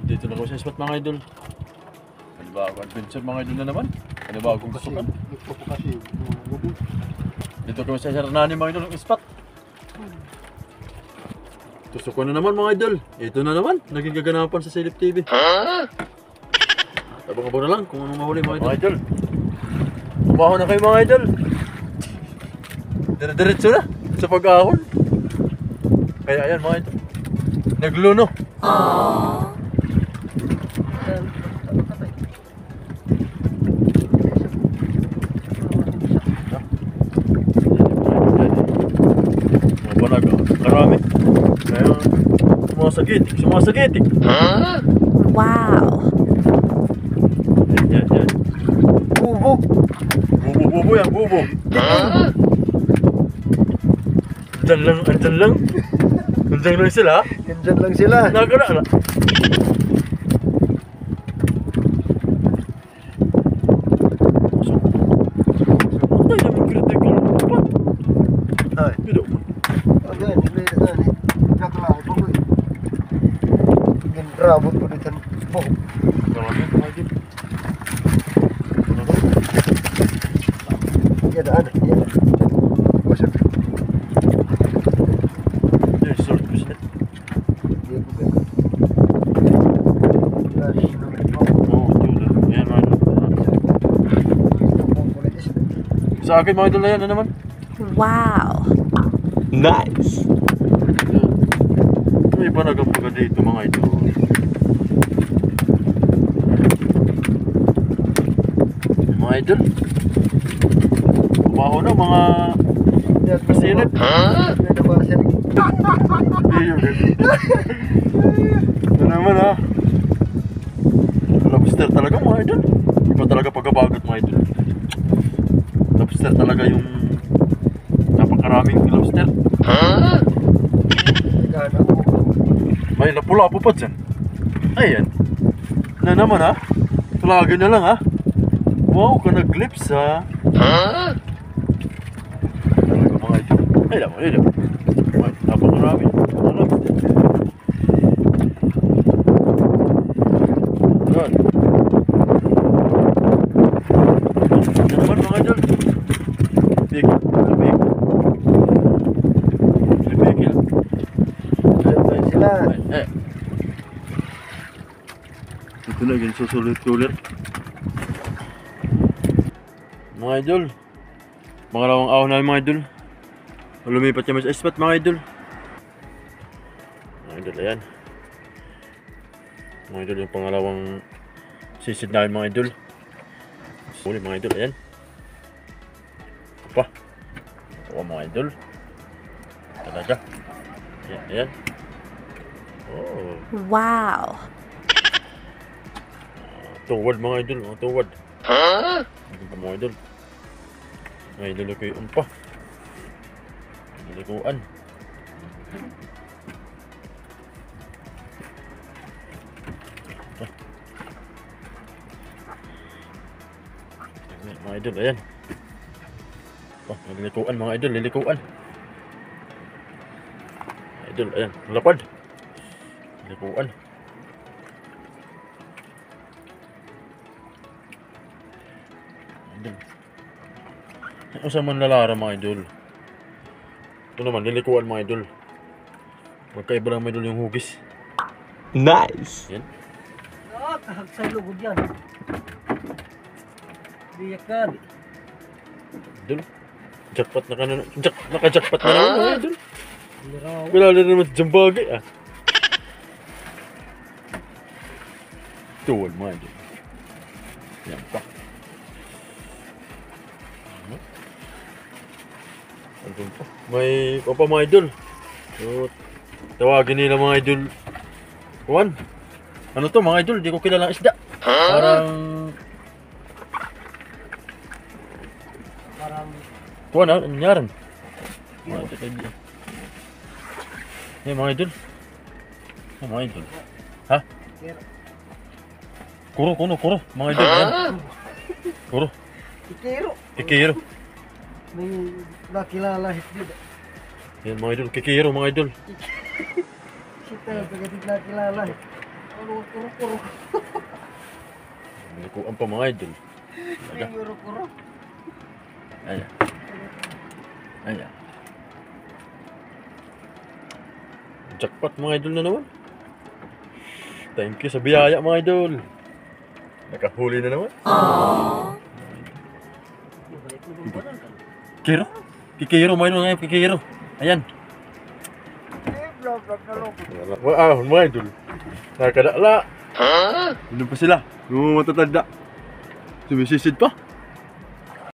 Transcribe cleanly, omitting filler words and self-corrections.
Dito na ko sa spot mga idol. Ano ba ako adventure mga idol na naman? Ano ba akong kasukan? Dito kami sa Hernani mga idol ng spot. Tusukan na naman mga idol. Ito na naman, naging kaganapan sa Silip TV. Abang-abang na lang kung anong mahuli mga idol. Umaho na kayo mga idol. Dire-diretso na sa pag-ahon. Kaya ayan mga idol. Nagluno. Karami. Kaya sumasagitik. Wow. Yan. Bubo yan, bubo. Andyan lang sila. Andyan lang sila. Nakakala. Ay, namin critical. Ay. Pero, Agad, hindi na ni. Nakalaki po ko eh. Ginrabot ko dito. karami mga idol. Yan daan. Yan. Wasak. Yes, sir. Business. Yan ko ba? Flash naman po. Oo, dude. Yan mga idol. Sa akin mga idol na yan, ano naman? Wow. Nice! May iba nagampaga dito mga idol. Mga idol. Kumaho na mga pasilip. Yan na ba siya? Iyo, ito naman ha. Lobster talaga mga idol. Iba talaga pagkabagat mga idol. Lobster talaga yung napakaraming lobster. Gana po. May lapu-lapu pa dyan. Ayan. Na naman ha. Talaga na lang ha. Wow, ka nag-clips ha. Talaga mga idol. Ay lang. Napakarami. Mga lobster. Yan. Yan naman mga idol. Big. Yan sila. Ito na yung susulit-sulit. Mga idol. Pangalawang ahon na mga idol. Lumipat kami sa spot mga idol. Mga idol, ayan. Mga idol, yung pangalawang sisid namin mga idol. Uli mga idol, ayan. Apa. Ito mga idol. Talaga. Ayan. Oh. Wow. Tuwad mga idol, tuwad. Mga idol. Mga idol ko yung umpa. Likuan. Mga idol, ayan. Lilikuan mga idol, lilikuan. Idol, ayan, lapad. Lilikuan. Idol. Ano sa manlalara mga idol? Ito naman, lilikuan mga idol. Magkaiba lang mga idol yung hugis. Nice! Yan. Kahagsay lugod yan. Biyakan. Idol. Jackpot na ka na. Naka-jackpot na naman mga idol. Wala na naman sa jambagay ah. Tuwal mga idol. Yan pa. Andun pa. May pa mga idol. So, tawagin nila mga idol. Juan. Ano to mga idol? Di ko kilalang isda. Parang Juan ah, ano nanyaran? Mga idol. Mga idol. Ha? Kuro. Mga idol. Kuro. Kikiro. Kikiro. May nakilala hindi. Yan mga idol. Kikiro mga idol. Sita, pagdating nakilala. Kuro-kuro. Nilikuan pa mga idol. Ayan. Kuro-kuro. Ayan. Ayan. Jackpot mga idol na naman. Thank you sa biyaya mga idol. Nakahuli na naman. Kiro? Kikiro mga idol ngayon, kikiro. Ayan. Wow, mga idol. Nakakadala. Ano pa sila? Yung matatanda. Sumisisid pa.